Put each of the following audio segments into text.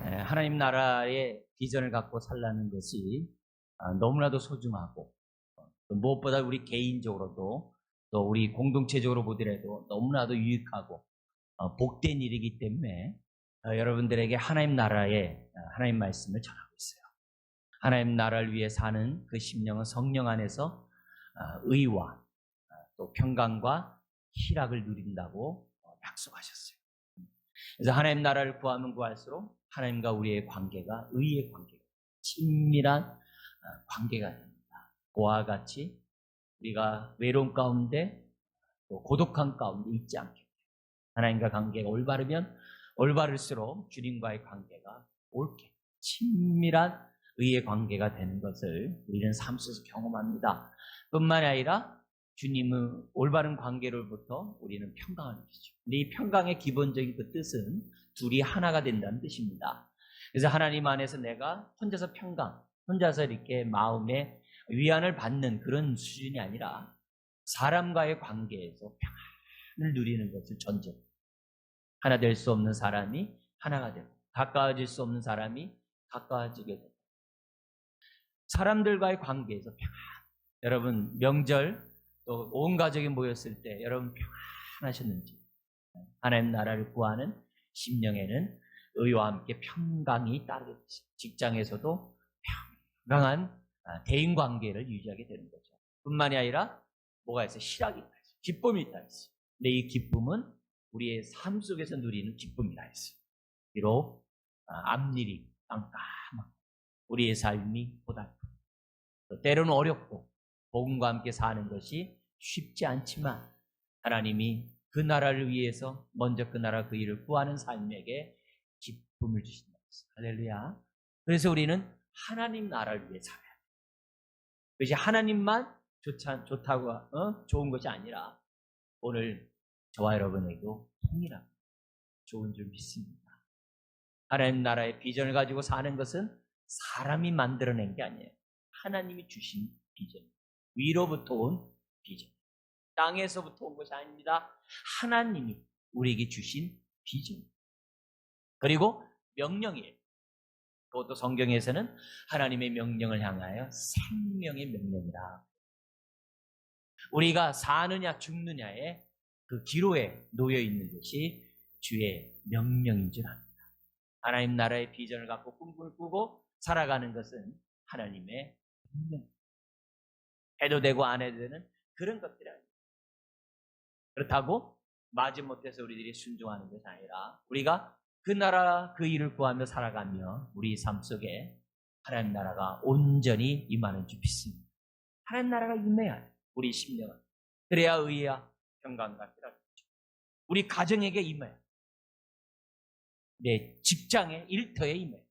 하나님 나라의 비전을 갖고 살라는 것이 너무나도 소중하고 또 무엇보다 우리 개인적으로도 또 우리 공동체적으로 보더라도 너무나도 유익하고 복된 일이기 때문에 여러분들에게 하나님 나라의 하나님 말씀을 전하고 있어요. 하나님 나라를 위해 사는 그 심령은 성령 안에서 의와 또 평강과 희락을 누린다고 약속하셨어요. 그래서 하나님 나라를 구하면 구할수록 하나님과 우리의 관계가 의의 관계가 친밀한 관계가 됩니다. 그와 같이 우리가 외로움 가운데 또 고독한 가운데 있지 않게 돼요. 하나님과 관계가 올바르면 올바를수록 주님과의 관계가 옳게 친밀한 의의 관계가 되는 것을 우리는 삶 속에서 경험합니다. 뿐만 아니라 주님의 올바른 관계로부터 우리는 평강을 누리죠. 근데 이 평강의 기본적인 그 뜻은 둘이 하나가 된다는 뜻입니다. 그래서 하나님 안에서 내가 혼자서 평강, 혼자서 이렇게 마음의 위안을 받는 그런 수준이 아니라 사람과의 관계에서 평안을 누리는 것을 전제로 하나 될 수 없는 사람이 하나가 되고 가까워질 수 없는 사람이 가까워지게 되고 사람들과의 관계에서 평안. 여러분 명절 또 온 가족이 모였을 때 여러분 평안하셨는지 하나님 나라를 구하는 심령에는 의와 함께 평강이 따르게 되죠. 직장에서도 평강한 대인관계를 유지하게 되는 거죠. 뿐만이 아니라 뭐가 있어요? 희락이 있다 했어요. 기쁨이 있다 했어요. 근데 이 기쁨은 우리의 삶 속에서 누리는 기쁨이라 했어요. 비록 앞일이 깜깜하고 우리의 삶이 고달프고 때로는 어렵고 복음과 함께 사는 것이 쉽지 않지만 하나님이 그 나라를 위해서 먼저 그 나라 그 일을 구하는 삶에게 기쁨을 주신다. 할렐루야. 그래서 우리는 하나님 나라를 위해 살아야 돼요. 그것이 하나님만 좋다고 좋은 것이 아니라 오늘 저와 여러분에게도 통일하고 좋은 줄 믿습니다. 하나님 나라의 비전을 가지고 사는 것은 사람이 만들어낸 게 아니에요. 하나님이 주신 비전. 위로부터 온 비전. 땅에서부터 온 것이 아닙니다. 하나님이 우리에게 주신 비전. 그리고 명령이에요. 그것도 성경에서는 하나님의 명령을 향하여 생명의 명령이라. 우리가 사느냐 죽느냐의 그 기로에 놓여 있는 것이 주의 명령인 줄 압니다. 하나님 나라의 비전을 갖고 꿈을 꾸고 살아가는 것은 하나님의 명령. 해도 되고 안 해도 되는 그런 것들이 아닙니다. 그렇다고 마지못해서 우리들이 순종하는 것이 아니라 우리가 그 나라 그 일을 구하며 살아가며 우리 삶 속에 하나님 나라가 온전히 임하는 줄 믿습니다. 하나님 나라가 임해야 해요. 우리 심령은. 그래야 의와 평강과 희락이 있죠. 우리 가정에게 임해야 해요. 내 직장에 일터에 임해야 해요.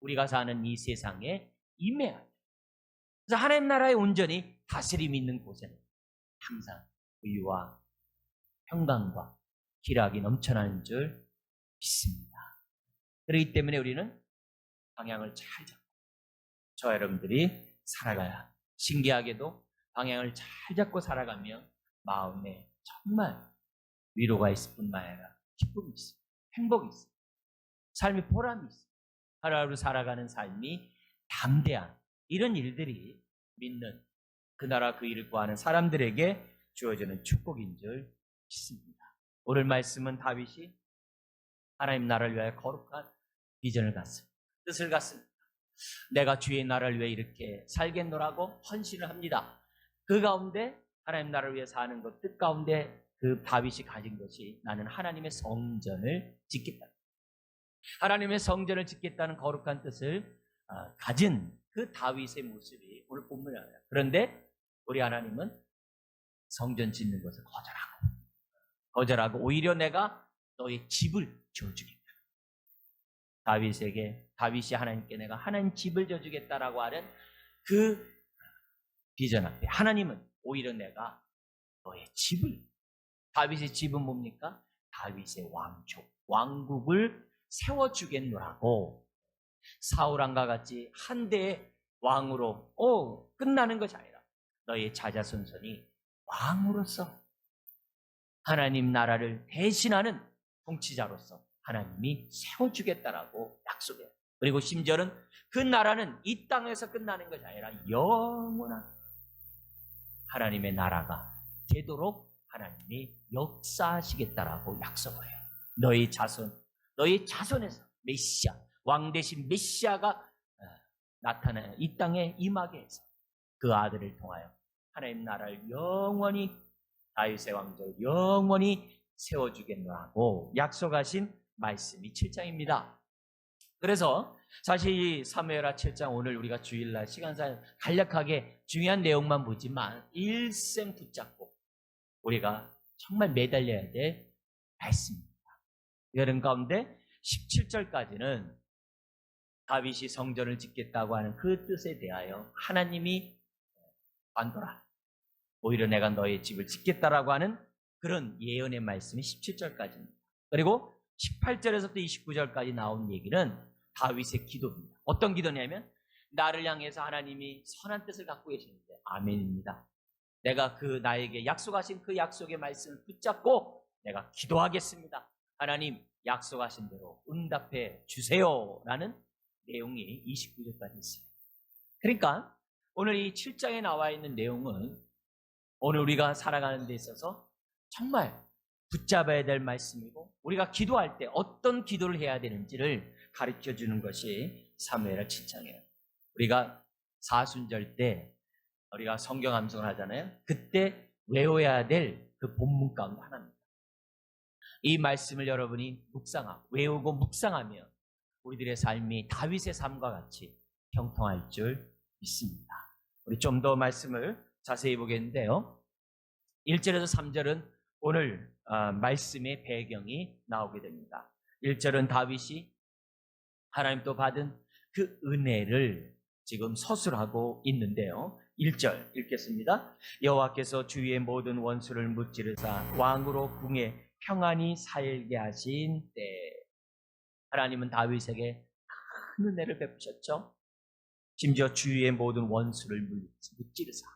우리가 사는 이 세상에 임해야 해요. 그래서 하나님 나라의 온전히 다스림 있는 곳에는 항상 의와 평강과 희락이 넘쳐나는 줄 믿습니다. 그렇기 때문에 우리는 방향을 잘 잡고 저와 여러분들이 살아가야 신기하게도 방향을 잘 잡고 살아가며 마음에 정말 위로가 있을 뿐만 아니라 기쁨이 있어요. 행복이 있어요. 삶의 보람이 있어요. 하루하루 살아가는 삶이 담대한 이런 일들이 믿는 그 나라 그 일을 구하는 사람들에게 주어지는 축복인 줄 믿습니다. 오늘 말씀은 다윗이 하나님 나라를 위하여 거룩한 비전을 갖습니다. 뜻을 갖습니다. 내가 주의 나라를 위해 이렇게 살겠노라고 헌신을 합니다. 그 가운데 하나님 나라를 위해 사는 것 뜻 가운데 그 다윗이 가진 것이 나는 하나님의 성전을 짓겠다. 하나님의 성전을 짓겠다는 거룩한 뜻을 가진 그 다윗의 모습이 오늘 본문에 나와요. 그런데 우리 하나님은 성전 짓는 것을 거절하고 오히려 내가 너의 집을 지어주겠다. 다윗이 하나님께 내가 하나님 집을 지어주겠다라고 하는 그 비전 앞에 하나님은 오히려 내가 너의 집을, 다윗의 집은 뭡니까? 다윗의 왕국을 세워주겠노라고 사울왕과 같이 한 대의 왕으로 끝나는 것이 아니라 너의 자자손손이 왕으로서 하나님 나라를 대신하는 통치자로서 하나님이 세워주겠다라고 약속해요. 그리고 심지어는 그 나라는 이 땅에서 끝나는 것이 아니라 영원한 하나님의 나라가 되도록 하나님이 역사하시겠다라고 약속을 해요. 너희 자손에서 메시아, 왕 대신 메시아가 나타나요. 이 땅에 임하게 해서 그 아들을 통하여 하나님 나라를 영원히 다윗의 왕조를 영원히 세워주겠노라고 약속하신 말씀이 7장입니다. 그래서 사실 이 사무엘하 7장 오늘 우리가 주일날 시간상 간략하게 중요한 내용만 보지만 일생 붙잡고 우리가 정말 매달려야 될 말씀입니다. 여름 가운데 17절까지는 다윗이 성전을 짓겠다고 하는 그 뜻에 대하여 하나님이 관둬라. 오히려 내가 너의 집을 짓겠다라고 하는 그런 예언의 말씀이 17절까지입니다. 그리고 18절에서부터 29절까지 나온 얘기는 다윗의 기도입니다. 어떤 기도냐면 나를 향해서 하나님이 선한 뜻을 갖고 계시는데 아멘입니다. 내가 나에게 약속하신 그 약속의 말씀을 붙잡고 내가 기도하겠습니다. 하나님 약속하신 대로 응답해 주세요라는 내용이 29절까지 있어요. 그러니까 오늘 이 7장에 나와 있는 내용은 오늘 우리가 살아가는 데 있어서 정말 붙잡아야 될 말씀이고 우리가 기도할 때 어떤 기도를 해야 되는지를 가르쳐주는 것이 사무엘하 7장이에요. 우리가 사순절 때 우리가 성경 암송을 하잖아요. 그때 외워야 될 그 본문 가운데 하나입니다. 이 말씀을 여러분이 묵상하고 외우고 묵상하면 우리들의 삶이 다윗의 삶과 같이 형통할 줄 믿습니다. 우리 좀 더 말씀을 자세히 보겠는데요. 1절에서 3절은 오늘 말씀의 배경이 나오게 됩니다. 1절은 다윗이 하나님도 받은 그 은혜를 지금 서술하고 있는데요. 1절 읽겠습니다. 여호와께서 주위의 모든 원수를 무찌르사 왕으로 궁에 평안히 살게 하신 때 하나님은 다윗에게 큰 은혜를 베푸셨죠. 심지어 주위의 모든 원수를 무찌르사.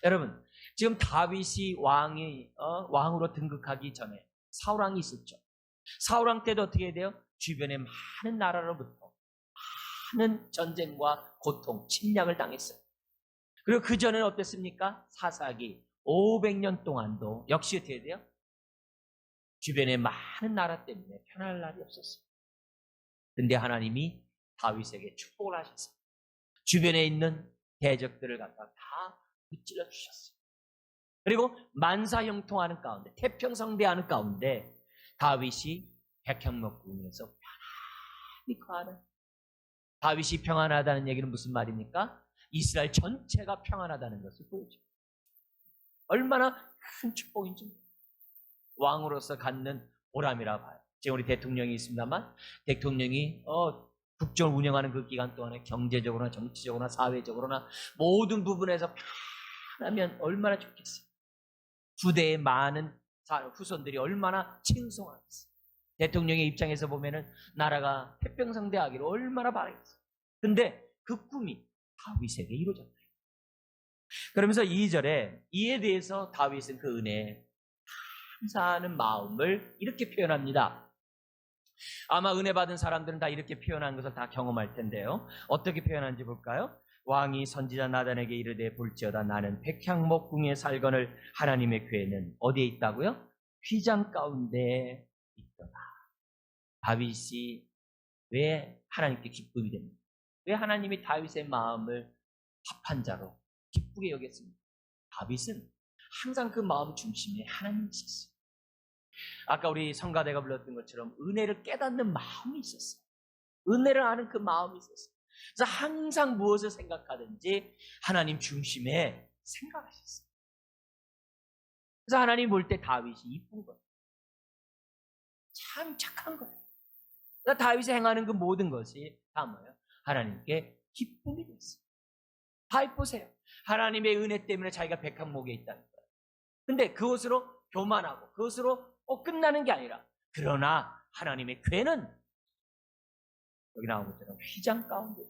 여러분 지금 다윗이 왕으로 등극하기 전에 사울왕이 있었죠. 사울왕 때도 어떻게 돼요? 주변의 많은 나라로부터 많은 전쟁과 고통, 침략을 당했어요. 그리고 그 전에는 어땠습니까? 사사기 500년 동안도 역시 어떻게 돼요? 주변의 많은 나라 때문에 편할 날이 없었어요. 근데 하나님이 다윗에게 축복을 하셨어요. 주변에 있는 대적들을 갖다 다 무찔러 주셨어요. 그리고 만사형통하는 가운데, 태평성대하는 가운데 다윗이 백향목궁에서 편안히 거하는. 다윗이 평안하다는 얘기는 무슨 말입니까? 이스라엘 전체가 평안하다는 것을 보여줍니다. 얼마나 큰 축복인지 왕으로서 갖는 보람이라 봐요. 지금 우리 대통령이 있습니다만 대통령이 국정을 운영하는 그 기간 동안에 경제적으로나 정치적으로나 사회적으로나 모든 부분에서 편하면 얼마나 좋겠어요. 부대의 많은 후손들이 얼마나 칭송하겠어요. 대통령의 입장에서 보면은 나라가 태평성대하기를 얼마나 바라겠어요. 근데 그 꿈이 다윗에게 이루어졌다. 그러면서 2절에 이에 대해서 다윗은 그 은혜에 감사하는 마음을 이렇게 표현합니다. 아마 은혜 받은 사람들은 다 이렇게 표현한 것을 다 경험할 텐데요. 어떻게 표현하는지 볼까요? 왕이 선지자 나단에게 이르되 볼지어다 나는 백향목궁에 살거늘 하나님의 궤는 어디에 있다고요? 휘장 가운데 있더라. 다윗이 왜 하나님께 기쁨이 됩니까? 왜 하나님이 다윗의 마음을 합한 자로 기쁘게 여겼습니까? 다윗은 항상 그 마음 중심에 하나님이 있었어요. 아까 우리 성가대가 불렀던 것처럼 은혜를 깨닫는 마음이 있었어요. 은혜를 아는 그 마음이 있었어요. 그래서 항상 무엇을 생각하든지 하나님 중심에 생각하셨어요. 그래서 하나님 볼 때 다윗이 이쁜 거예요. 참 착한 거예요. 그래서 다윗이 행하는 그 모든 것이 다 뭐예요? 하나님께 기쁨이 됐어요. 다윗 보세요. 하나님의 은혜 때문에 자기가 백향목에 있다는 거예요. 근데 그것으로 교만하고 그것으로 끝나는 게 아니라 그러나 하나님의 궤는 여기 나온 것처럼 휘장 가운데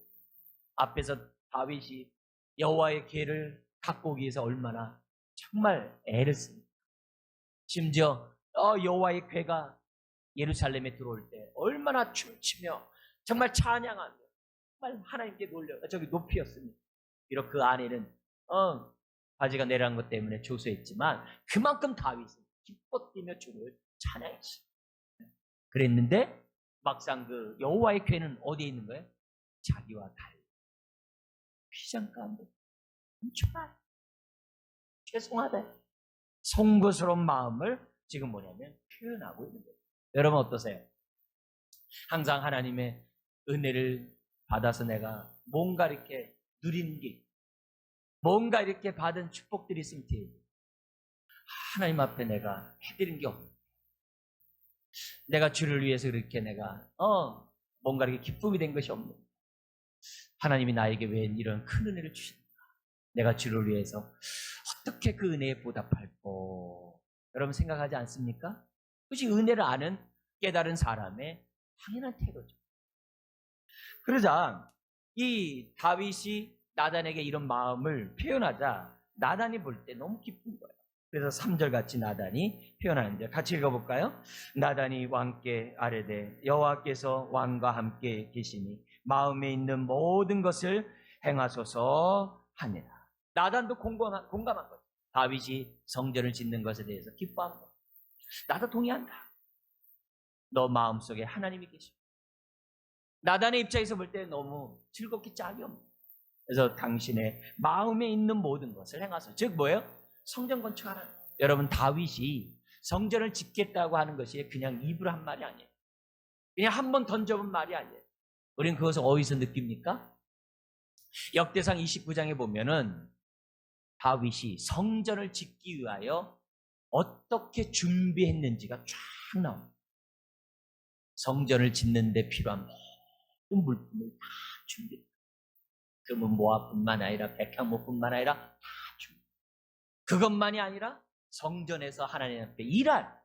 앞에서 다윗이 여호와의 궤를 갖고 오기 위해서 얼마나 정말 애를 씁니다. 심지어 여호와의 궤가 예루살렘에 들어올 때 얼마나 춤추며 정말 찬양하며 정말 하나님께 높이었습니다. 비록 그 안에는 바지가 내려간 것 때문에 조소했지만 그만큼 다윗은 기뻐 뛰며 주를 찬양했어요. 그랬는데 막상 그 여호와의 궤는 어디에 있는 거예요? 자기와 달리 휘장 가운데 정말 죄송하다, 송구스러운 마음을 지금 뭐냐면 표현하고 있는 거예요. 여러분 어떠세요? 항상 하나님의 은혜를 받아서 내가 뭔가 이렇게 누리는 게, 뭔가 이렇게 받은 축복들이 있으면 하나님 앞에 내가 해드린 게 없는, 내가 주를 위해서 그렇게 내가 뭔가 이렇게 기쁨이 된 것이 없는, 하나님이 나에게 왜 이런 큰 은혜를 주시는가, 내가 주를 위해서 어떻게 그 은혜에 보답할까, 여러분 생각하지 않습니까? 그것이 은혜를 아는 깨달은 사람의 당연한 태도죠. 그러자 이 다윗이 나단에게 이런 마음을 표현하자 나단이 볼 때 너무 기쁜 거예요. 그래서 3절 같이 나단이 표현하는데 같이 읽어볼까요? 나단이 왕께 아뢰되 여호와께서 왕과 함께 계시니 마음에 있는 모든 것을 행하소서 하니라. 나단도 공감한 거죠. 다윗이 성전을 짓는 것에 대해서 기뻐한 거. 나도 동의한다. 너 마음속에 하나님이 계시고. 나단의 입장에서 볼 때 너무 즐겁기 짝이 없는. 그래서 당신의 마음에 있는 모든 것을 행하소서. 즉 뭐예요? 성전 건축하라. 여러분 다윗이 성전을 짓겠다고 하는 것이 그냥 입으로 한 말이 아니에요. 그냥 한 번 던져본 말이 아니에요. 우리는 그것을 어디서 느낍니까? 역대상 29장에 보면은 다윗이 성전을 짓기 위하여 어떻게 준비했는지가 쫙 나옵니다. 성전을 짓는 데 필요한 모든 물품을 다 준비했다. 금은 모압뿐만 아니라 백향목뿐만 아니라 다 준비. 그것만이 아니라 성전에서 하나님 앞에 일할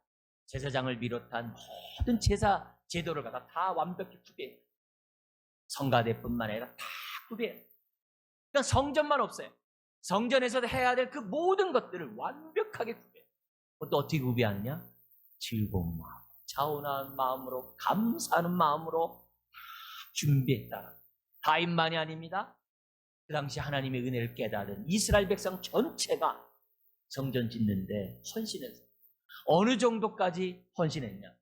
제사장을 비롯한 모든 제사 제도를 갖다 다 완벽히 구비해요. 성가대뿐만 아니라 다 구비해요. 그러니까 성전만 없어요. 성전에서 해야 될 그 모든 것들을 완벽하게 구비해요. 또 어떻게 구비하느냐? 즐거운 마음, 차분한 마음으로, 감사하는 마음으로 다 준비했다. 다윗만이 아닙니다. 그 당시 하나님의 은혜를 깨달은 이스라엘 백성 전체가 성전 짓는데 헌신했어요. 어느 정도까지 헌신했냐?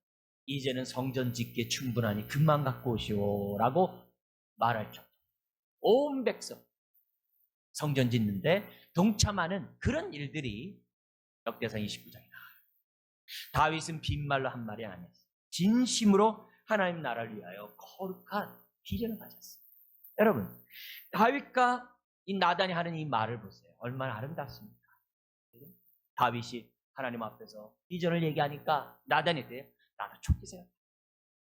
이제는 성전 짓기에 충분하니 금만 갖고 오시오라고 말할 정도. 온 백성 성전 짓는데 동참하는 그런 일들이 역대상 29장에 나와요. 다윗은 빈말로 한 말이 아니었어요. 진심으로 하나님 나라를 위하여 거룩한 비전을 가졌어요. 여러분, 다윗과 이 나단이 하는 이 말을 보세요. 얼마나 아름답습니까? 다윗이 하나님 앞에서 비전을 얘기하니까 나단이 돼요. 나도 촉기세요.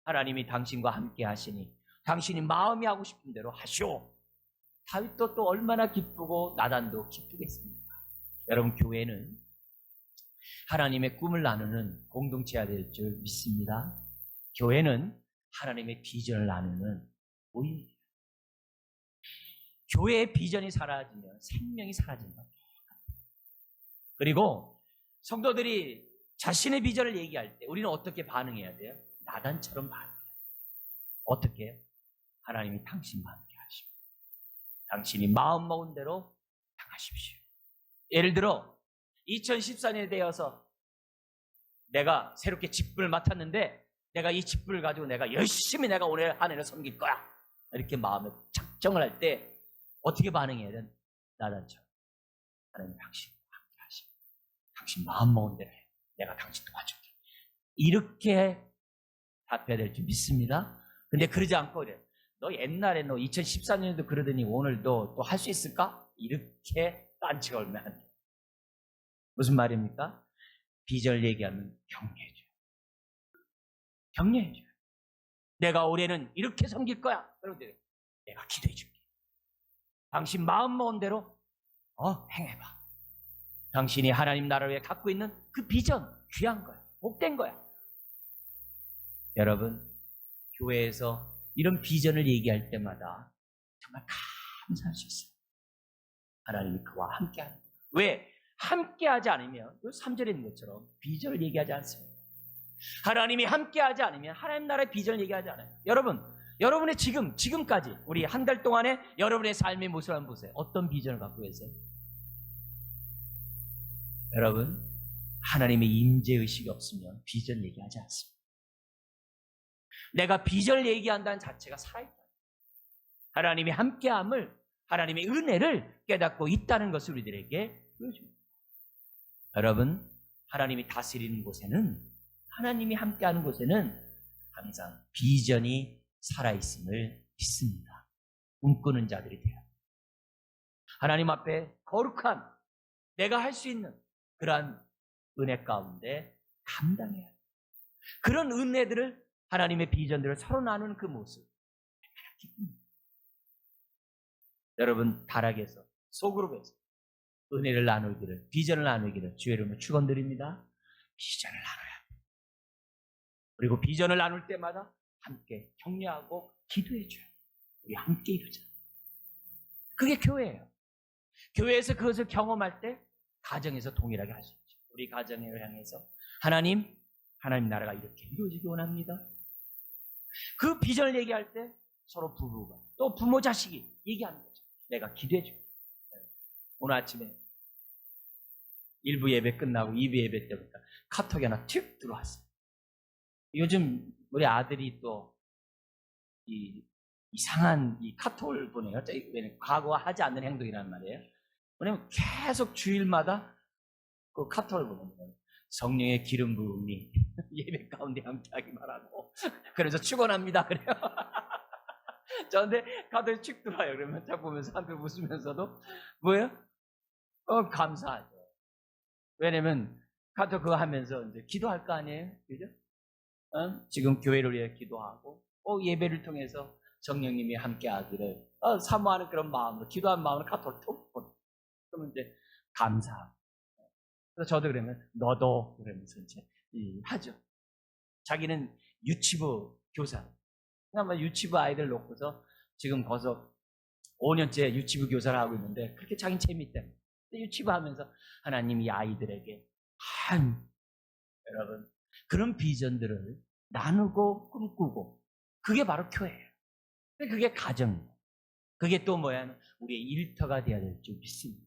하나님이 당신과 함께 하시니 당신이 마음이 하고 싶은 대로 하시오. 다윗도 또 얼마나 기쁘고 나단도 기쁘겠습니까? 여러분, 교회는 하나님의 꿈을 나누는 공동체가 될 줄 믿습니다. 교회는 하나님의 비전을 나누는 모임입니다. 교회의 비전이 사라지면 생명이 사라진다. 그리고 성도들이 자신의 비전을 얘기할 때 우리는 어떻게 반응해야 돼요? 나단처럼 반응해야 돼요. 어떻게 해요? 하나님이 당신과 함께 하시고 당신이 마음 먹은 대로 당하십시오. 예를 들어 2014년에 되어서 내가 새롭게 직분을 맡았는데 내가 이 직분을 가지고 내가 열심히 내가 오늘 한 해를 섬길 거야. 이렇게 마음에 작정을 할 때 어떻게 반응해야 되는? 나단처럼. 하나님 당신과 함께 하시고 당신 마음 먹은 대로 해. 내가 당신 도와줄게. 이렇게 답해야 될 줄 믿습니다. 근데 그러지 않고 그래. 너 옛날에 너 2014년에도 그러더니 오늘도 또 할 수 있을까? 이렇게 딴치가 얼마나 안 돼. 무슨 말입니까? 비전을 얘기하면 격려해줘요. 격려해줘요. 내가 올해는 이렇게 섬길 거야. 여러분들, 내가 기도해줄게. 당신 마음 먹은 대로 행해봐. 당신이 하나님 나라를 위해 갖고 있는 그 비전, 귀한 거야. 복된 거야. 여러분, 교회에서 이런 비전을 얘기할 때마다 정말 감사할 수 있어요. 하나님이 그와 함께하는 거예요. 왜? 함께하지 않으면 3절에 있는 것처럼 비전을 얘기하지 않습니다. 하나님이 함께하지 않으면 하나님 나라의 비전을 얘기하지 않아요. 여러분의 지금까지 우리 한 달 동안에 여러분의 삶의 모습을 한번 보세요. 어떤 비전을 갖고 계세요? 여러분, 하나님의 임재의식이 없으면 비전 얘기하지 않습니다. 내가 비전을 얘기한다는 자체가 살아있다. 하나님이 함께함을, 하나님의 은혜를 깨닫고 있다는 것을 우리들에게 보여줍니다. 여러분, 하나님이 다스리는 곳에는, 하나님이 함께하는 곳에는 항상 비전이 살아있음을 믿습니다. 꿈꾸는 자들이 돼요. 하나님 앞에 거룩한, 내가 할 수 있는 그러한 은혜 가운데 감당해야 해요. 그런 은혜들을, 하나님의 비전들을 서로 나누는 그 모습, 기쁩니다. 여러분, 다락에서, 소그룹에서 은혜를 나누기를, 비전을 나누기를 주의 이름으로 축원드립니다. 비전을 나눠야 합니다. 그리고 비전을 나눌 때마다 함께 격려하고 기도해줘요. 우리 함께 이루자. 그게 교회예요. 교회에서 그것을 경험할 때 가정에서 동일하게 할 수 있죠. 우리 가정을 향해서 하나님 나라가 이렇게 이루어지기 원합니다. 그 비전을 얘기할 때 서로 부부가 또 부모 자식이 얘기하는 거죠. 내가 기도해 줄게. 오늘 아침에 1부 예배 끝나고 2부 예배 때부터 카톡이 하나 툭 들어왔어요. 요즘 우리 아들이 또 이상한 이 카톡을 보내요. 과거하지 않는 행동이란 말이에요. 왜냐면 계속 주일마다 그 카톡을 보내는 거예요. 성령의 기름 부음이 예배 가운데 함께하기 바라고. 그래서 축원합니다. 그래요. 저한테 카톡이 쭉 들어와요. 그러면 딱 보면서 한편 웃으면서도 뭐예요? 감사하죠. 왜냐면 카톡 그거 하면서 이제 기도할 거 아니에요? 그죠? 지금 교회를 위해 기도하고 예배를 통해서 성령님이 함께하기를 사모하는 그런 마음으로, 기도하는 마음으로 카톡을 톡 보내. 그러면 이제 감사하고. 그래서 저도 그러면 너도 그러면서 이제 하죠. 자기는 유치부 교사. 그러니까 유치부 아이들 놓고서 지금 거기서 5년째 유치부 교사를 하고 있는데 그렇게 자기는 재밌대. 유치부 하면서 하나님이 아이들에게 여러분 그런 비전들을 나누고 꿈꾸고 그게 바로 교회예요. 그게 가정이에요. 그게 또 뭐야? 우리의 일터가 되어야 될 줄 믿습니다.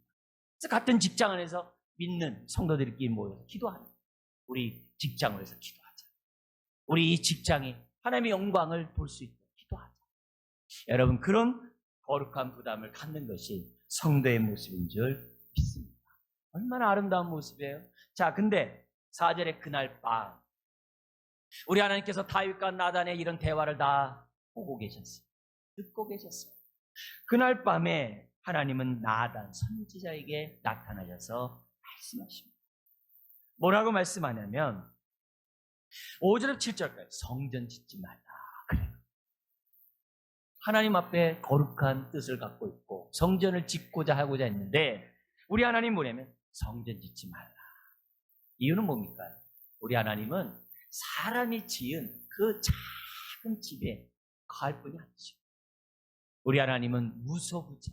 그래서 같은 직장 안에서 믿는 성도들끼리 모여서 기도하는 우리 직장에서 기도하자. 우리 이 직장이 하나님의 영광을 볼 수 있도록 기도하자. 여러분 그런 거룩한 부담을 갖는 것이 성도의 모습인 줄 믿습니다. 얼마나 아름다운 모습이에요. 자, 근데 4절에 그날 밤 우리 하나님께서 다윗과 나단의 이런 대화를 다 보고 계셨어요. 듣고 계셨어요. 그날 밤에 하나님은 나단 선지자에게 나타나셔서 말씀하십니다. 뭐라고 말씀하냐면 5절부터 7절까지 성전 짓지 말라 그래요. 하나님 앞에 거룩한 뜻을 갖고 있고 성전을 짓고자 하고자 했는데 우리 하나님 뭐냐면 성전 짓지 말라. 이유는 뭡니까? 우리 하나님은 사람이 지은 그 작은 집에 거할 뿐이 아니죠. 우리 하나님은 무소부재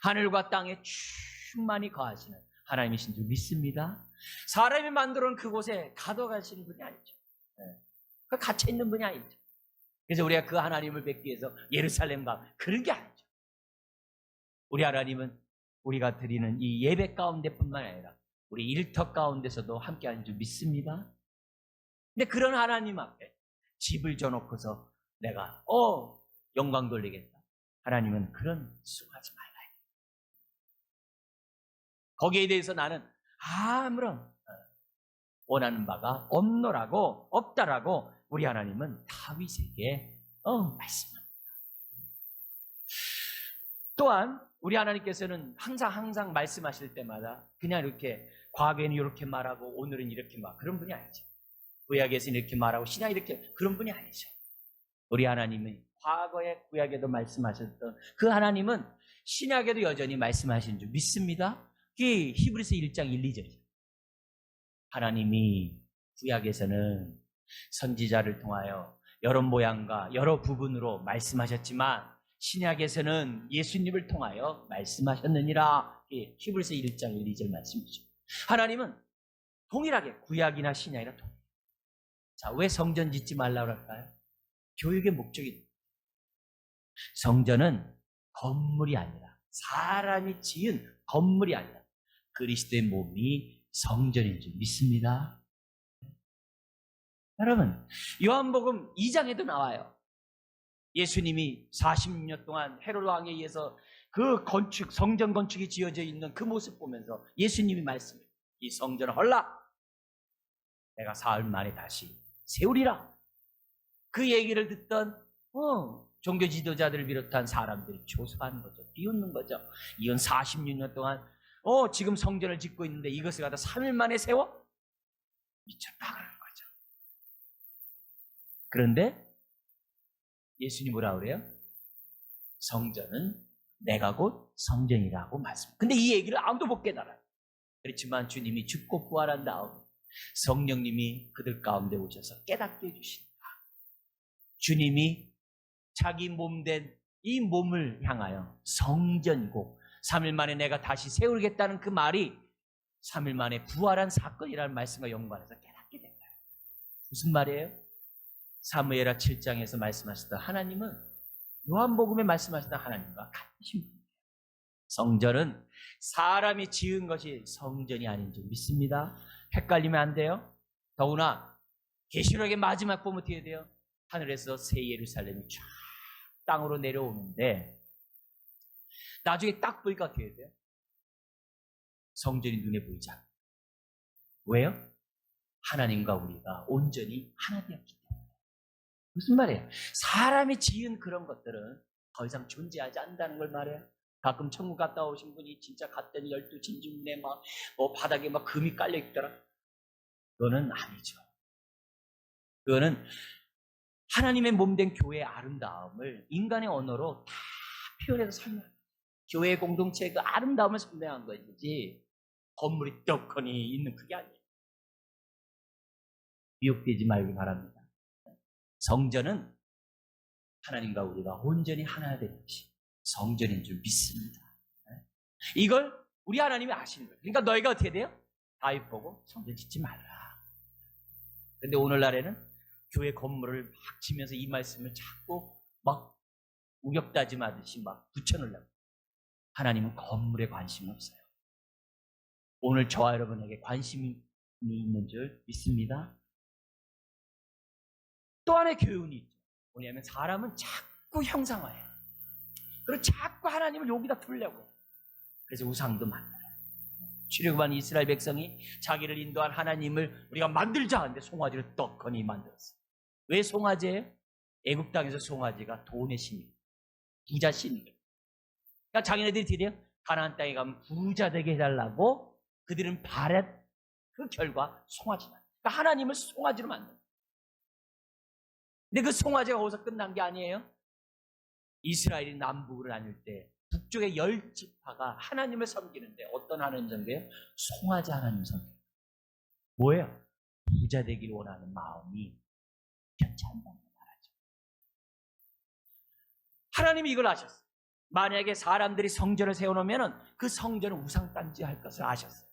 하늘과 땅에 충만히 거하시는 하나님이신 줄 믿습니다. 사람이 만들어 놓은 그곳에 가둬가시는 분이 아니죠. 그 갇혀 있는 분이 아니죠. 그래서 우리가 그 하나님을 뵙기 위해서 예루살렘 가 그런 게 아니죠. 우리 하나님은 우리가 드리는 이 예배 가운데뿐만 아니라 우리 일터 가운데서도 함께하는 줄 믿습니다. 근데 그런 하나님 앞에 집을 줘놓고서 내가 영광 돌리겠다. 하나님은 그런 수고하지 말라. 거기에 대해서 나는 아무런 원하는 바가 없다라고 우리 하나님은 다윗에게 말씀합니다. 또한 우리 하나님께서는 항상 말씀하실 때마다 그냥 이렇게 과거에는 이렇게 말하고 오늘은 이렇게 말 그런 분이 아니죠. 구약에서는 이렇게 말하고 신약에 이렇게 그런 분이 아니죠. 우리 하나님은 과거에 구약에도 말씀하셨던 그 하나님은 신약에도 여전히 말씀하시는 줄 믿습니다. 그게 히브리서 1장 1, 2절이죠. 하나님이 구약에서는 선지자를 통하여 여러 모양과 여러 부분으로 말씀하셨지만 신약에서는 예수님을 통하여 말씀하셨느니라. 히브리서 1장 1, 2절 말씀이죠. 하나님은 동일하게 구약이나 신약이나 동일해요. 자, 왜 성전 짓지 말라고 할까요? 교육의 목적이, 성전은 건물이 아니라, 사람이 지은 건물이 아니라 그리스도의 몸이 성전인 줄 믿습니다. 여러분, 요한복음 2장에도 나와요. 예수님이 40년 동안 헤롯 왕에 의해서 그 건축, 성전 건축이 지어져 있는 그 모습 보면서 예수님이 말씀해요. 이 성전을 헐라, 내가 사흘 만에 다시 세우리라. 그 얘기를 듣던 종교 지도자들을 비롯한 사람들이 조소하는 거죠. 비웃는 거죠. 이건 46년 동안 지금 성전을 짓고 있는데 이것을 갖다 3일 만에 세워? 미쳤다 그러는 거죠. 그런데 예수님이 뭐라 그래요? 성전은 내가 곧 성전이라고 말씀해요. 근데 이 얘기를 아무도 못 깨달아요. 그렇지만 주님이 죽고 부활한 다음 성령님이 그들 가운데 오셔서 깨닫게 해주신다. 주님이 자기 몸된 이 몸을 향하여 성전이고 3일 만에 내가 다시 세우겠다는 그 말이 3일 만에 부활한 사건이라는 말씀과 연관해서 깨닫게 된다. 무슨 말이에요? 사무엘하 7장에서 말씀하셨던 하나님은 요한복음에 말씀하셨던 하나님과 같으신 분이에요. 성전은 사람이 지은 것이 성전이 아닌 줄 믿습니다. 헷갈리면 안 돼요. 더구나 계시록의 마지막 보면 어떻게 돼요? 하늘에서 새 예루살렘이 쫙 땅으로 내려오는데 나중에 딱 보니까 어떻게 돼요? 성전이 눈에 보이지 않아요. 왜요? 하나님과 우리가 온전히 하나 되었기 때문에. 무슨 말이에요? 사람이 지은 그런 것들은 더 이상 존재하지 않는다는 걸 말해요. 가끔 천국 갔다 오신 분이 진짜 갔더니 12진주문에 막 바닥에 막 금이 깔려 있더라. 그거는 아니죠. 그거는 하나님의 몸된 교회의 아름다움을 인간의 언어로 다 표현해서 설명해요. 교회 공동체의 그 아름다움을 설명한 거지 건물이 떡하니 있는 그게 아니에요. 미혹되지 말기 바랍니다. 성전은 하나님과 우리가 온전히 하나 된 것이 성전인 줄 믿습니다. 이걸 우리 하나님이 아시는 거예요. 그러니까 너희가 어떻게 돼요? 다윗 보고 성전 짓지 말라. 그런데 오늘날에는 교회 건물을 막 치면서 이 말씀을 자꾸 막 우격다짐하듯이 막 붙여놓으려고. 하나님은 건물에 관심이 없어요. 오늘 저와 여러분에게 관심이 있는 줄 믿습니다. 또 하나의 교훈이 있죠. 뭐냐면 사람은 자꾸 형상화해요. 그리고 자꾸 하나님을 여기다 두려고 해요. 그래서 우상도 만들어요. 출애굽한 이스라엘 백성이 자기를 인도한 하나님을 우리가 만들자 하는데 송아지를 떡하니 만들었어요. 왜 송아지예요? 애굽 땅에서 송아지가 돈의 신이에요. 부자 신이에요. 그러니까 자기네들이 어떻게 돼요? 가나안 땅에 가면 부자 되게 해달라고 그들은 바랬. 그 결과 송아지다. 그러니까 하나님을 송아지로 만든. 근데 그 송아지가 거기서 끝난 게 아니에요. 이스라엘이 남북을 나눌 때 북쪽의 10지파가 하나님을 섬기는데 어떤 하나님 섬겨요? 송아지 하나님 섬겨요. 뭐예요? 부자 되길 원하는 마음이 편찮다는 말하죠. 하나님이 이걸 아셨어요. 만약에 사람들이 성전을 세워놓으면 그 성전은 우상단지 할 것을 아셨어요.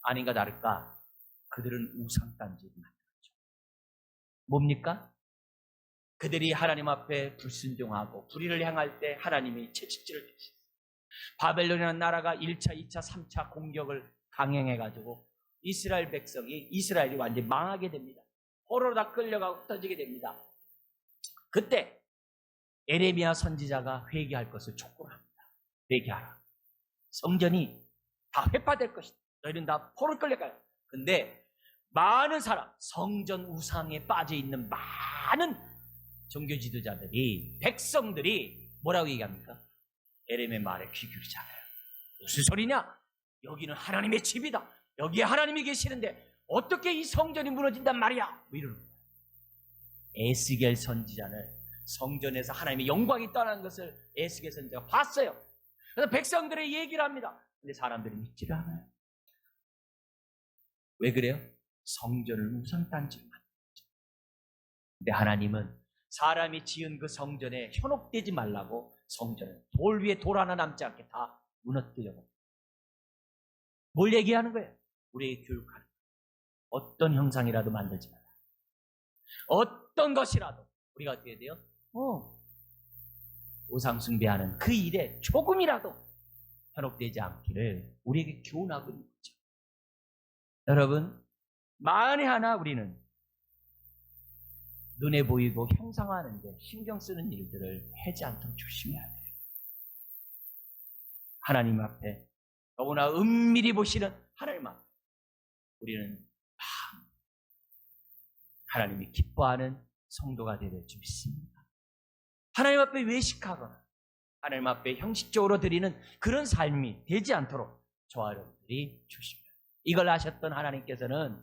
아닌가 다를까? 그들은 우상단지를 만들었죠. 뭡니까? 그들이 하나님 앞에 불순종하고 불의를 행할 때 하나님이 채찍질을 주셨어요. 바벨론이라는 나라가 1차, 2차, 3차 공격을 강행해가지고 이스라엘이 완전히 망하게 됩니다. 포로로 다 끌려가고 흩어지게 됩니다. 그때 에레미야 선지자가 회개할 것을 촉구를 합니다. 회개하라. 성전이 다 회파될 것이다. 너희는 다 포로로 끌려가요. 근데 많은 사람, 성전 우상에 빠져있는 많은 종교 지도자들이, 백성들이 뭐라고 얘기합니까? 에레미야 말에 귀 기울이잖아요. 무슨 소리냐? 여기는 하나님의 집이다. 여기에 하나님이 계시는데 어떻게 이 성전이 무너진단 말이야? 뭐 이러는 거예요. 에스겔 선지자는 성전에서 하나님의 영광이 떠나는 것을 에스겔 선지자가 봤어요. 그래서 백성들의 얘기를 합니다. 근데 사람들이 믿지를 않아요. 왜 그래요? 성전을 우상단지로 만들었죠. 근데 하나님은 사람이 지은 그 성전에 현혹되지 말라고 성전을 돌 위에 돌 하나 남지 않게 다 무너뜨려요. 뭘 얘기하는 거예요? 우리에게 교육하는 거예요. 어떤 형상이라도 만들지 마라. 어떤 것이라도 우리가 어떻게 돼요? 우상 숭배하는 그 일에 조금이라도 현혹되지 않기를 우리에게 교훈하고 있는 거죠. 여러분, 만에 하나 우리는 눈에 보이고 형상화하는데 신경 쓰는 일들을 하지 않도록 조심해야 돼요. 하나님 앞에, 너무나 은밀히 보시는 하나님 앞에 우리는 하나님이 기뻐하는 성도가 되야 될 줄 믿습니다. 하나님 앞에 외식하거나 하나님 앞에 형식적으로 드리는 그런 삶이 되지 않도록 저와 여러분들이 조심해요. 이걸 아셨던 하나님께서는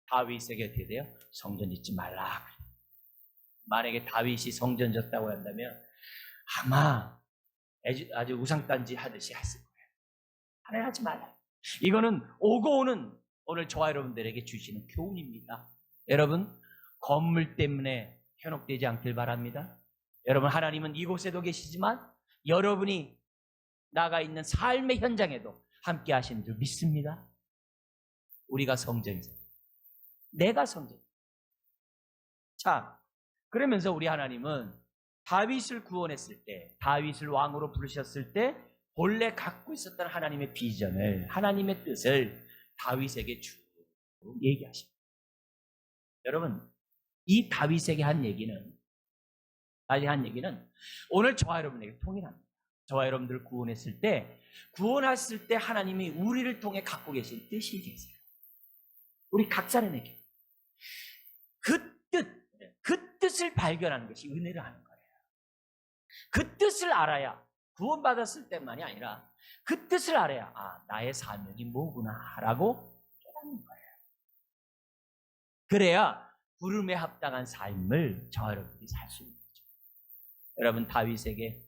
다윗에게 어떻게 돼요? 성전 짓지 말라. 만약에 다윗이 성전 짓다고 한다면 아마 아주 우상단지 하듯이 했을 거예요. 하나님 하지 말라. 이거는 오고 오는 오늘 저와 여러분들에게 주시는 교훈입니다. 여러분, 건물 때문에 현혹되지 않길 바랍니다. 여러분, 하나님은 이곳에도 계시지만 여러분이 나가 있는 삶의 현장에도 함께 하시는 줄 믿습니다. 우리가 성전이죠. 내가 성전. 자, 그러면서 우리 하나님은 다윗을 구원했을 때, 다윗을 왕으로 부르셨을 때 본래 갖고 있었던 하나님의 비전을, 하나님의 뜻을 다윗에게 쭉 얘기하십니다. 여러분, 이 다윗에게 한 얘기는 오늘 저와 여러분에게 통일합니다. 저와 여러분들을 구원했을 때, 구원했을 때 하나님이 우리를 통해 갖고 계신 뜻이 계세요. 우리 각자에게 그 뜻을 발견하는 것이 은혜를 하는 거예요. 그 뜻을 알아야, 구원받았을 때만이 아니라 그 뜻을 알아야 나의 사명이 뭐구나 라고 깨닫는 거예요. 그래야 부름에 합당한 삶을 저와 여러분들이 살 수 있는 거죠. 여러분, 다윗에게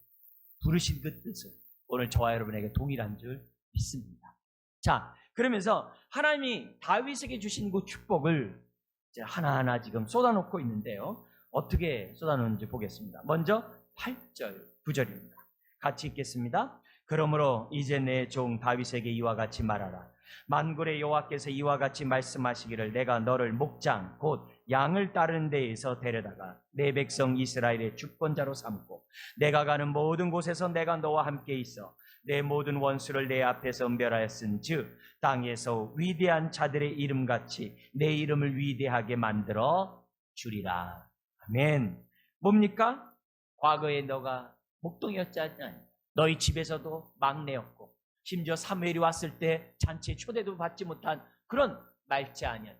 부르신 그 뜻은 오늘 저와 여러분에게 동일한 줄 믿습니다. 자, 그러면서 하나님이 다윗에게 주신 그 축복을 이제 하나하나 지금 쏟아놓고 있는데요. 어떻게 쏟아놓는지 보겠습니다. 먼저 8절, 9절입니다. 같이 읽겠습니다. 그러므로 이제 내 종 다윗에게 이와 같이 말하라. 만군의 여호와께서 이와 같이 말씀하시기를 내가 너를 목장 곧 양을 따르는 데에서 데려다가 내 백성 이스라엘의 주권자로 삼고 내가 가는 모든 곳에서 내가 너와 함께 있어 내 모든 원수를 내 앞에서 멸하였은즉 땅에서 위대한 자들의 이름같이 내 이름을 위대하게 만들어 주리라. 아멘. 뭡니까? 과거에 너가 목동이었지 않냐? 너희 집에서도 막내였고 심지어 사무엘이 왔을 때 잔치에 초대도 받지 못한 그런 말지 아니야.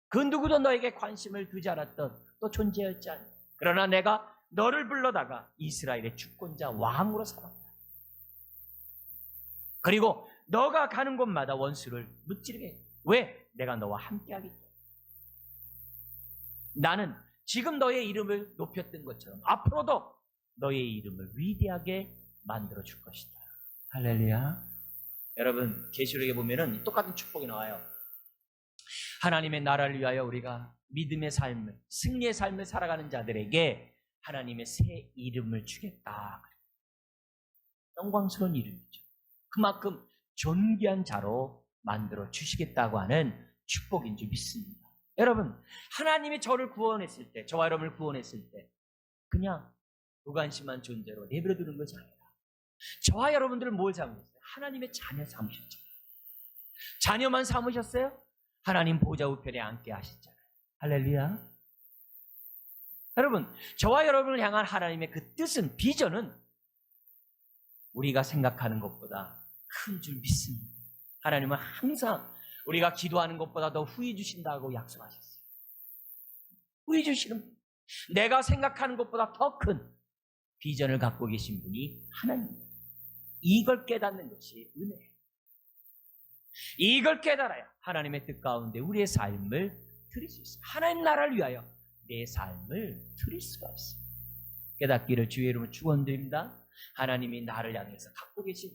그 누구도 너에게 관심을 두지 않았던 또 존재였지 않냐. 그러나 내가 너를 불러다가 이스라엘의 주권자 왕으로 삼았다. 그리고 너가 가는 곳마다 원수를 무찌르게 해. 왜? 내가 너와 함께하기 때문에. 나는 지금 너의 이름을 높였던 것처럼 앞으로도 너의 이름을 위대하게 만들어 줄 것이다. 할렐루야. 여러분, 계시록에 보면은 똑같은 축복이 나와요. 하나님의 나라를 위하여 우리가 믿음의 삶을, 승리의 삶을 살아가는 자들에게 하나님의 새 이름을 주겠다. 영광스러운 이름이죠. 그만큼 존귀한 자로 만들어 주시겠다고 하는 축복인 줄 믿습니다. 여러분, 하나님이 저를 구원했을 때, 저와 여러분을 구원했을 때 그냥 무관심한 존재로 내버려 두는 것이 아니라 저와 여러분들을 뭘 삼으셨어요? 하나님의 자녀 삼으셨잖아요. 자녀만 삼으셨어요? 하나님 보좌 우편에 앉게 하셨잖아요. 할렐루야. 여러분, 저와 여러분을 향한 하나님의 그 뜻은, 비전은 우리가 생각하는 것보다 큰 줄 믿습니다. 하나님은 항상 우리가 기도하는 것보다 더 후히 주신다고 약속하셨어요. 후히 주시는 분, 내가 생각하는 것보다 더 큰 비전을 갖고 계신 분이 하나님입니다. 이걸 깨닫는 것이 은혜예요. 이걸 깨달아야 하나님의 뜻 가운데 우리의 삶을 드릴 수 있어요. 하나님 나라를 위하여 내 삶을 드릴 수가 있어요. 깨닫기를 주의 이름으로 축원드립니다. 하나님이 나를 향해서 갖고 계신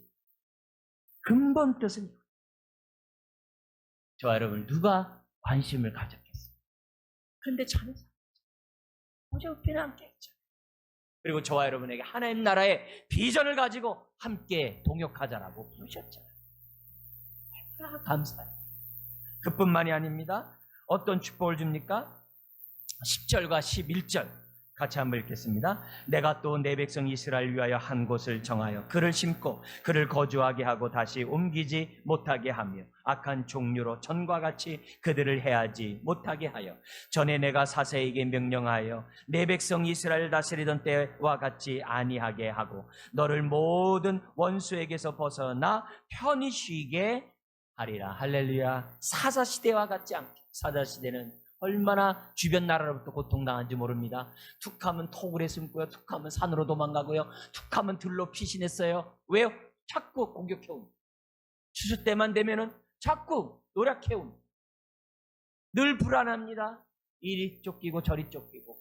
근본 뜻은 저와 여러분 누가 관심을 가졌겠어요? 그런데 저는 보좌 우편에 함께 했죠. 그리고 저와 여러분에게 하나님 나라의 비전을 가지고 함께 동역하자라고 부르셨잖아요. 감사해요. 그뿐만이 아닙니다. 어떤 축복을 줍니까? 10절과 11절 같이 한번 읽겠습니다. 내가 또 내 백성 이스라엘 위하여 한 곳을 정하여 그를 심고 그를 거주하게 하고 다시 옮기지 못하게 하며 악한 종류로 전과 같이 그들을 해하지 못하게 하여 전에 내가 사세에게 명령하여 내 백성 이스라엘 다스리던 때와 같이 아니하게 하고 너를 모든 원수에게서 벗어나 편히 쉬게 하리라. 할렐루야. 사사시대와 같지 않게. 사사시대는 얼마나 주변 나라로부터 고통당한지 모릅니다. 툭하면 토굴에 숨고요. 툭하면 산으로 도망가고요. 툭하면 들로 피신했어요. 왜요? 자꾸 공격해옵니다. 추수 때만 되면은 자꾸 노력해옵니다. 늘 불안합니다. 이리 쫓기고 저리 쫓기고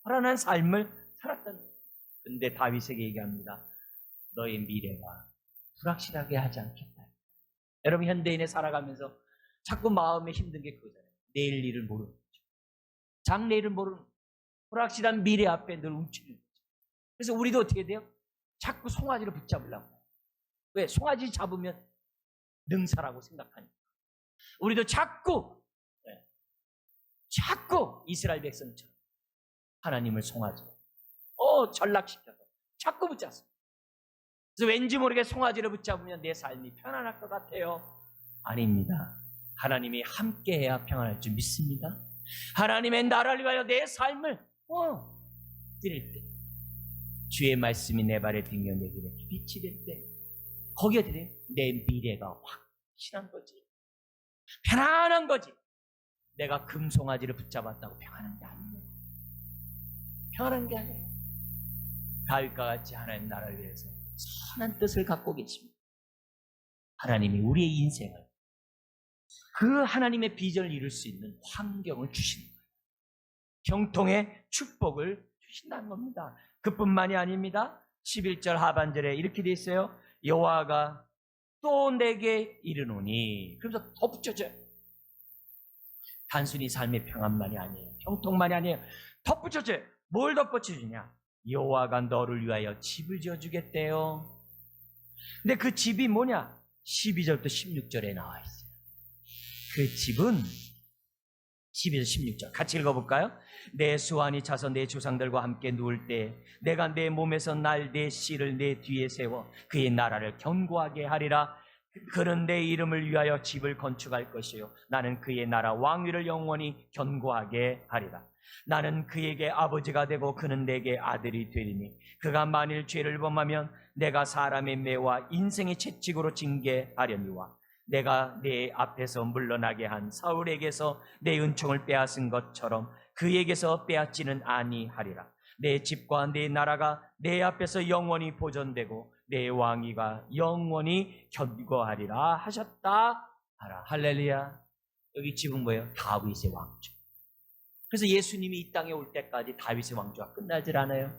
불안한 삶을 살았던. 근데 다윗에게 얘기합니다. 너의 미래가 불확실하게 하지 않겠다. 여러분 현대인에 살아가면서 자꾸 마음에 힘든 게 그거잖아요. 내일 일을 모르는 거죠. 장래일을 모르는 거죠. 불확실한 미래 앞에 늘 움츠리는 거죠. 그래서 우리도 어떻게 돼요? 자꾸 송아지를 붙잡으려고. 왜? 송아지 잡으면 능사라고 생각하니까. 우리도 자꾸 이스라엘 백성처럼 하나님을 송아지로 전락시켜서 자꾸 붙잡습니다. 그래서 왠지 모르게 송아지를 붙잡으면 내 삶이 편안할 것 같아요. 아닙니다. 하나님이 함께해야 평안할 줄 믿습니다. 하나님의 나라를 위하여 내 삶을 드릴 때 주의 말씀이 내 발에 등겨 내 길에 빛이 될 때 거기에 드려 내 미래가 확실한 거지. 편안한 거지. 내가 금송아지를 붙잡았다고 평안한 게 아니에요. 평안한 게 아니에요. 다윗과 같이 하나님 나라를 위해서 선한 뜻을 갖고 계십니다. 하나님이 우리의 인생을 그 하나님의 비전을 이룰 수 있는 환경을 주시는 거예요. 형통의 축복을 주신다는 겁니다. 그뿐만이 아닙니다. 11절 하반절에 이렇게 되어 있어요. 여호와가 또 내게 이르노니. 그러면서 덧붙여져요. 단순히 삶의 평안만이 아니에요. 형통만이 아니에요. 덧붙여져요. 뭘 덧붙여주냐? 여호와가 너를 위하여 집을 지어주겠대요. 근데 그 집이 뭐냐? 12절부터 16절에 나와 있어요. 그 집은 12절 16절 같이 읽어볼까요? 내 수완이 차서 내 조상들과 함께 누울 때 내가 내 몸에서 날 내 씨를 내 뒤에 세워 그의 나라를 견고하게 하리라. 그는 내 이름을 위하여 집을 건축할 것이요 나는 그의 나라 왕위를 영원히 견고하게 하리라. 나는 그에게 아버지가 되고 그는 내게 아들이 되리니 그가 만일 죄를 범하면 내가 사람의 매와 인생의 채찍으로 징계하려니와 내가 내 앞에서 물러나게 한 사울에게서 내 은총을 빼앗은 것처럼 그에게서 빼앗지는 아니하리라. 내 집과 내 나라가 내 앞에서 영원히 보존되고 내 왕위가 영원히 견고하리라 하셨다 하라. 할렐루야. 여기 집은 뭐예요? 다윗의 왕조. 그래서 예수님이 이 땅에 올 때까지 다윗의 왕조가 끝나질 않아요.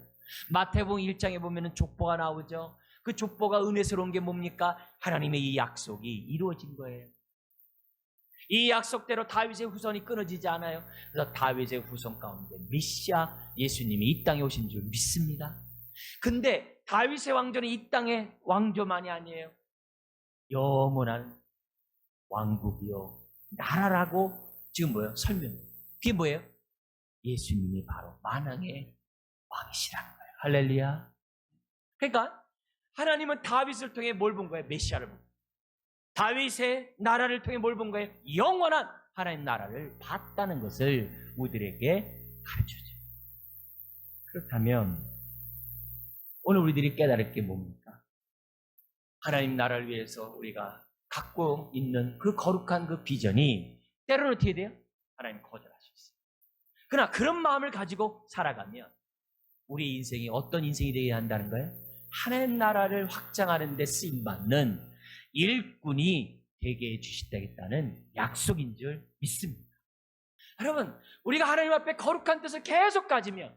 마태복음 1장에 보면 족보가 나오죠. 그 족보가 은혜스러운 게 뭡니까? 하나님의 이 약속이 이루어진 거예요. 이 약속대로 다윗의 후손이 끊어지지 않아요. 그래서 다윗의 후손 가운데 메시아 예수님이 이 땅에 오신 줄 믿습니다. 근데 다윗의 왕조는 이 땅의 왕조만이 아니에요. 영원한 왕국이요 나라라고 지금 뭐예요? 설명. 그게 뭐예요? 예수님이 바로 만왕의 왕이시라는 거예요. 할렐루야. 그러니까 하나님은 다윗을 통해 뭘 본 거예요? 메시아를 본 거예요. 다윗의 나라를 통해 뭘 본 거예요? 영원한 하나님 나라를 봤다는 것을 우리들에게 가르쳐줘요. 그렇다면 오늘 우리들이 깨달을 게 뭡니까? 하나님 나라를 위해서 우리가 갖고 있는 그 거룩한 그 비전이 때로는 어떻게 돼요? 하나님 거절할 수 있어요. 그러나 그런 마음을 가지고 살아가면 우리 인생이 어떤 인생이 되어야 한다는 거예요? 하나님 나라를 확장하는 데 쓰임받는 일꾼이 되게 해주시다는 약속인 줄 믿습니다. 여러분, 우리가 하나님 앞에 거룩한 뜻을 계속 가지면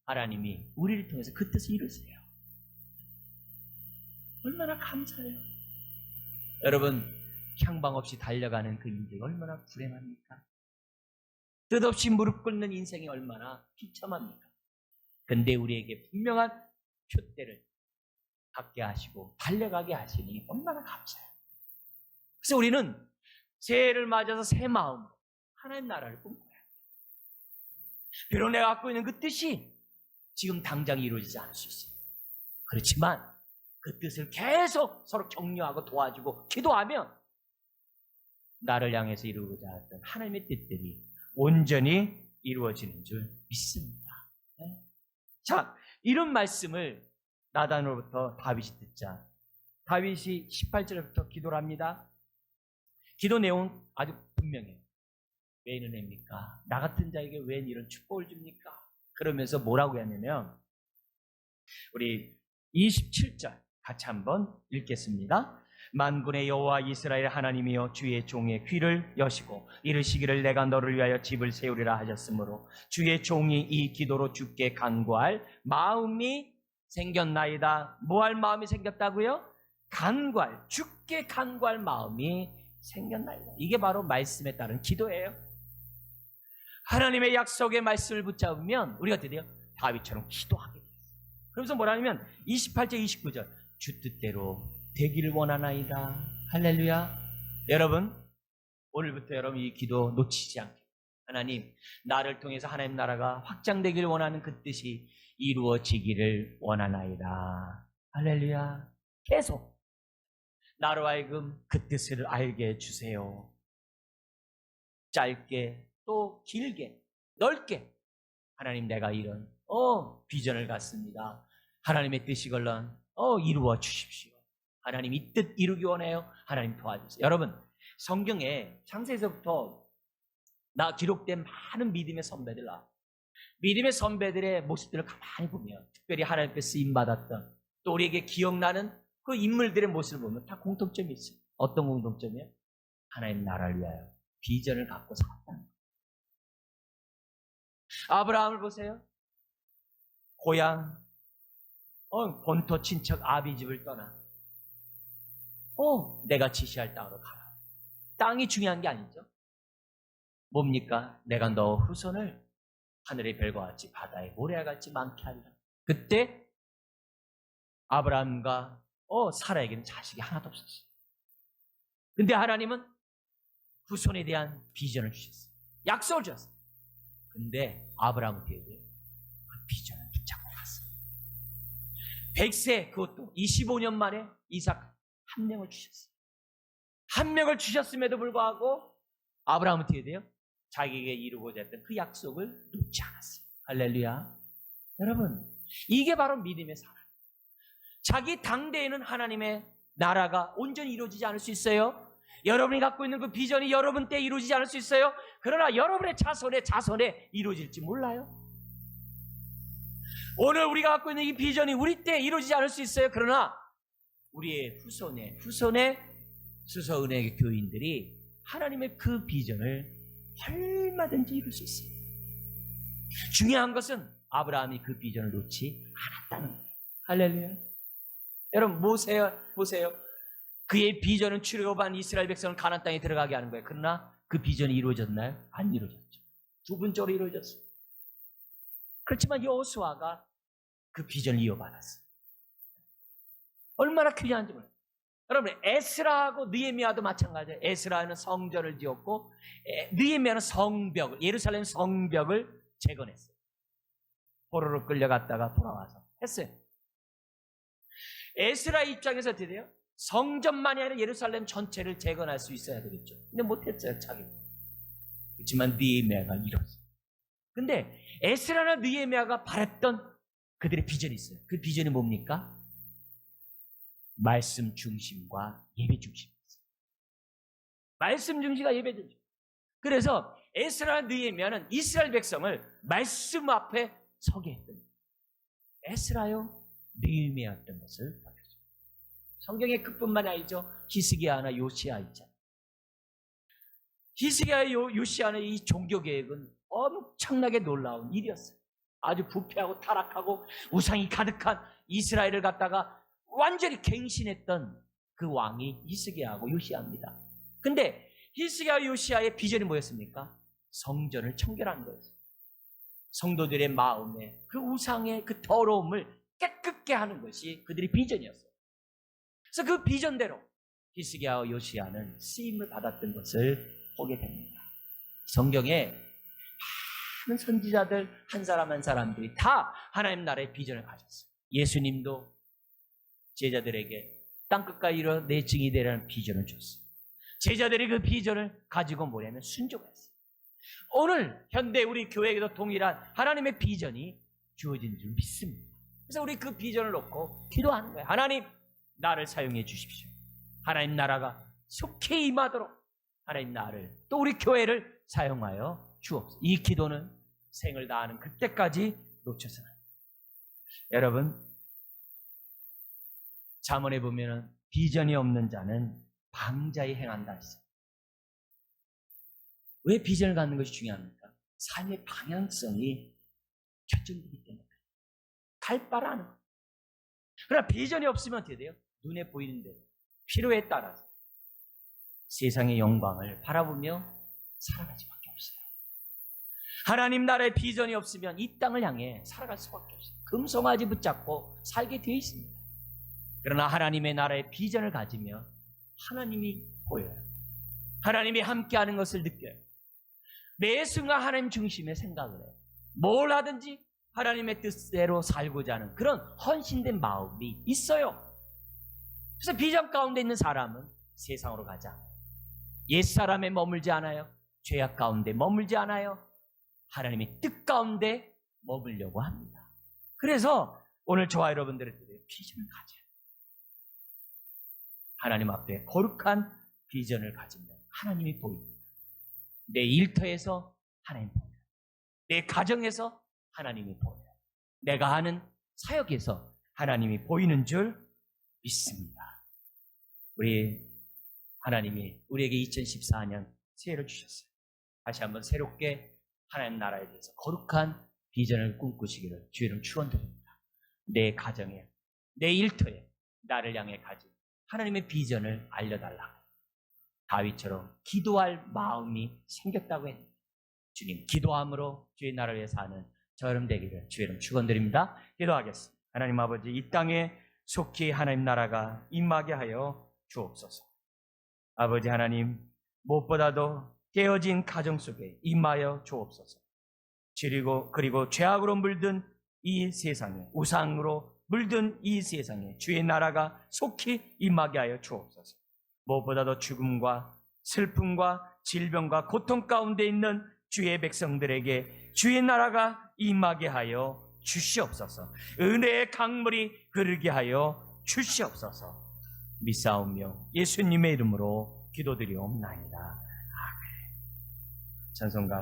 하나님이 우리를 통해서 그 뜻을 이루세요. 얼마나 감사해요. 여러분, 향방 없이 달려가는 그 인생이 얼마나 불행합니까? 뜻없이 무릎 꿇는 인생이 얼마나 비참합니까? 근데 우리에게 분명한 표대를 갖게 하시고 달려가게 하시니 얼마나 감사해요. 그래서 우리는 새해를 맞아서 새 마음으로 하나님 나라를 꿈꿔야 돼. 비록 내가 갖고 있는 그 뜻이 지금 당장 이루어지지 않을 수 있어요. 그렇지만 그 뜻을 계속 서로 격려하고 도와주고 기도하면 나를 향해서 이루고자 했던 하나님의 뜻들이 온전히 이루어지는 줄 믿습니다. 네? 자, 이런 말씀을 나단으로부터 다윗이 듣자 다윗이 18절부터 기도를 합니다. 기도 내용 아주 분명해요. 왜 이런 애입니까? 나 같은 자에게 왜 이런 축복을 줍니까? 그러면서 뭐라고 하냐면 우리 27절 같이 한번 읽겠습니다. 만군의 여호와 이스라엘 하나님이여 주의 종의 귀를 여시고 이르시기를 내가 너를 위하여 집을 세우리라 하셨으므로 주의 종이 이 기도로 주께 간구할 마음이 생겼나이다. 뭐 할 마음이 생겼다고요? 간구할, 주께 간구할 마음이 생겼나이다. 이게 바로 말씀에 따른 기도예요. 하나님의 약속의 말씀을 붙잡으면 우리가 드디어 다윗처럼 기도하게 돼요. 그러면서 뭐라냐면 28절 29절 주 뜻대로 되기를 원하나이다. 할렐루야. 여러분 오늘부터 여러분 이 기도 놓치지 않게 하나님 나를 통해서 하나님 나라가 확장되기를 원하는 그 뜻이 이루어지기를 원하나이다. 할렐루야. 계속 나로 하여금 그 뜻을 알게 해주세요. 짧게 또 길게 넓게 하나님 내가 이런 비전을 갖습니다. 하나님의 뜻이 걸런 이루어 주십시오. 하나님 이 뜻 이루기 원해요. 하나님 도와주세요. 여러분 성경에 창세에서부터 기록된 많은 믿음의 선배들 믿음의 선배들의 모습들을 가만히 보면 특별히 하나님께 쓰임받았던 또 우리에게 기억나는 그 인물들의 모습을 보면 다 공통점이 있어요. 어떤 공통점이에요? 하나님 나라를 위하여 비전을 갖고 살았다는 거예요. 아브라함을 보세요. 고향 본토 친척 아비 집을 떠나 내가 지시할 땅으로 가라. 땅이 중요한 게 아니죠. 뭡니까? 내가 너 후손을 하늘의 별과 같이 바다의 모래와 같이 많게 하리라. 그때 아브라함과 사라에게는 자식이 하나도 없었어요. 근데 하나님은 후손에 대한 비전을 주셨어요. 약속을 주셨어요. 근데 아브라함은 어떻게 돼요? 그 비전을 붙잡고 갔어요. 100세 그것도 25년 만에 이삭 한 명을 주셨어요. 한 명을 주셨음에도 불구하고 아브라함은 어떻게 돼요? 자기에게 이루고자 했던 그 약속을 놓지 않았어요. 할렐루야. 여러분 이게 바로 믿음의 사람. 자기 당대에는 하나님의 나라가 온전히 이루어지지 않을 수 있어요. 여러분이 갖고 있는 그 비전이 여러분 때 이루어지지 않을 수 있어요. 그러나 여러분의 자손에 이루어질지 몰라요. 오늘 우리가 갖고 있는 이 비전이 우리 때 이루어지지 않을 수 있어요. 그러나 우리의 후손의 수서은혜 교인들이 하나님의 그 비전을 얼마든지 이룰 수 있어요. 중요한 것은 아브라함이 그 비전을 놓지 않았다는 거예요. 할렐루야. 여러분 보세요. 그의 비전은 출애굽한 이스라엘 백성을 가나안 땅에 들어가게 하는 거예요. 그러나 그 비전이 이루어졌나요? 안 이루어졌죠. 부분적으로 이루어졌어요. 그렇지만 여호수아가 그 비전을 이어받았어요. 얼마나 귀한지 몰라요. 여러분 에스라하고 느헤미야도 마찬가지예요. 에스라는 성전을 지었고 느헤미야는 예루살렘 성벽을 재건했어요. 포로로 끌려갔다가 돌아와서 했어요. 에스라의 입장에서 어떻게 돼요? 성전만이 아니라 예루살렘 전체를 재건할 수 있어야 되겠죠. 근데 못했어요, 자기. 그렇지만 느헤미야가 이뤘어요. 근데 에스라나 느헤미야가 바랬던 그들의 비전이 있어요. 그 비전이 뭡니까? 말씀 중심과 예배 중심이었어요. 말씀 중심과 예배 중심. 그래서 에스라나 느헤미야는 이스라엘 백성을 말씀 앞에 서게 했던 에스라요 느헤미야였던 것을 보여줘요. 성경에 그뿐만 아니죠. 히스기야나 요시야 있잖아요. 히스기야 요시야의 이 종교 계획은 엄청나게 놀라운 일이었어요. 아주 부패하고 타락하고 우상이 가득한 이스라엘을 갖다가 완전히 갱신했던 그 왕이 히스기야하고 요시야입니다. 근데 히스기야 요시야의 비전이 뭐였습니까? 성전을 청결하는 거였어요. 성도들의 마음에 그 우상의 그 더러움을 깨끗게 하는 것이 그들의 비전이었어요. 그래서 그 비전대로 히스기야와 요시야는 쓰임을 받았던 것을 보게 됩니다. 성경에 많은 선지자들 한 사람 한 사람들이 다 하나님 나라의 비전을 가졌어요. 예수님도 제자들에게 땅끝까지 이르러 내 증이 되라는 비전을 줬어요. 제자들이 그 비전을 가지고 뭐냐면 순종했어요. 오늘 현대 우리 교회에도 동일한 하나님의 비전이 주어진 줄 믿습니다. 그래서 우리 그 비전을 놓고 기도하는 거예요. 하나님, 나를 사용해 주십시오. 하나님 나라가 속히 임하도록 하나님 나를 또 우리 교회를 사용하여 주옵소서. 이 기도는 생을 다하는 그때까지 놓쳐서는 안 돼요. 여러분, 잠언에 보면은 비전이 없는 자는 방자히 행한다 했어요. 왜 비전을 갖는 것이 중요합니까? 삶의 방향성이 결정되기 때문에 갈 바를 아는 거예요. 그러나 비전이 없으면 어떻게 돼요? 눈에 보이는 대로 필요에 따라서 세상의 영광을 바라보며 살아갈 수밖에 없어요. 하나님 나라의 비전이 없으면 이 땅을 향해 살아갈 수밖에 없어요. 금송아지 붙잡고 살게 되어 있습니다. 그러나 하나님의 나라의 비전을 가지면 하나님이 보여요. 하나님이 함께하는 것을 느껴요. 매 순간 하나님 중심의 생각을 해요. 뭘 하든지 하나님의 뜻대로 살고자 하는 그런 헌신된 마음이 있어요. 그래서 비전 가운데 있는 사람은 세상으로 가지 않아요. 옛사람에 머물지 않아요. 죄악 가운데 머물지 않아요. 하나님의 뜻 가운데 머물려고 합니다. 그래서 오늘 저와 여러분들의 비전을 가져요. 하나님 앞에 거룩한 비전을 가지면 하나님이 보입니다. 내 일터에서 하나님 보여요. 내 가정에서 하나님이 보여요. 내가 하는 사역에서 하나님이 보이는 줄 믿습니다. 우리 하나님이 우리에게 2014년 새해를 주셨어요. 다시 한번 새롭게 하나님 나라에 대해서 거룩한 비전을 꿈꾸시기를 주의 이름 축원드립니다. 내 가정에, 내 일터에 나를 향해 가진 하나님의 비전을 알려달라고 다윗처럼 기도할 마음이 생겼다고 했는데 주님 기도함으로 주의 나라를 위해서 하는 저 여러분 되기를 주의 이름 축원드립니다. 기도하겠습니다. 하나님 아버지, 이 땅에 속히 하나님 나라가 임하게 하여 주옵소서. 아버지 하나님, 무엇보다도 깨어진 가정 속에 임하여 주옵소서. 그리고 죄악으로 물든 이 세상에, 우상으로 물든 이 세상에 주의 나라가 속히 임하게 하여 주옵소서. 무엇보다도 죽음과 슬픔과 질병과 고통 가운데 있는 주의 백성들에게 주의 나라가 임하게 하여 주시옵소서. 은혜의 강물이 흐르게 하여 주시옵소서. 믿사오며 예수님의 이름으로 기도드리옵나이다. 아멘. 찬송가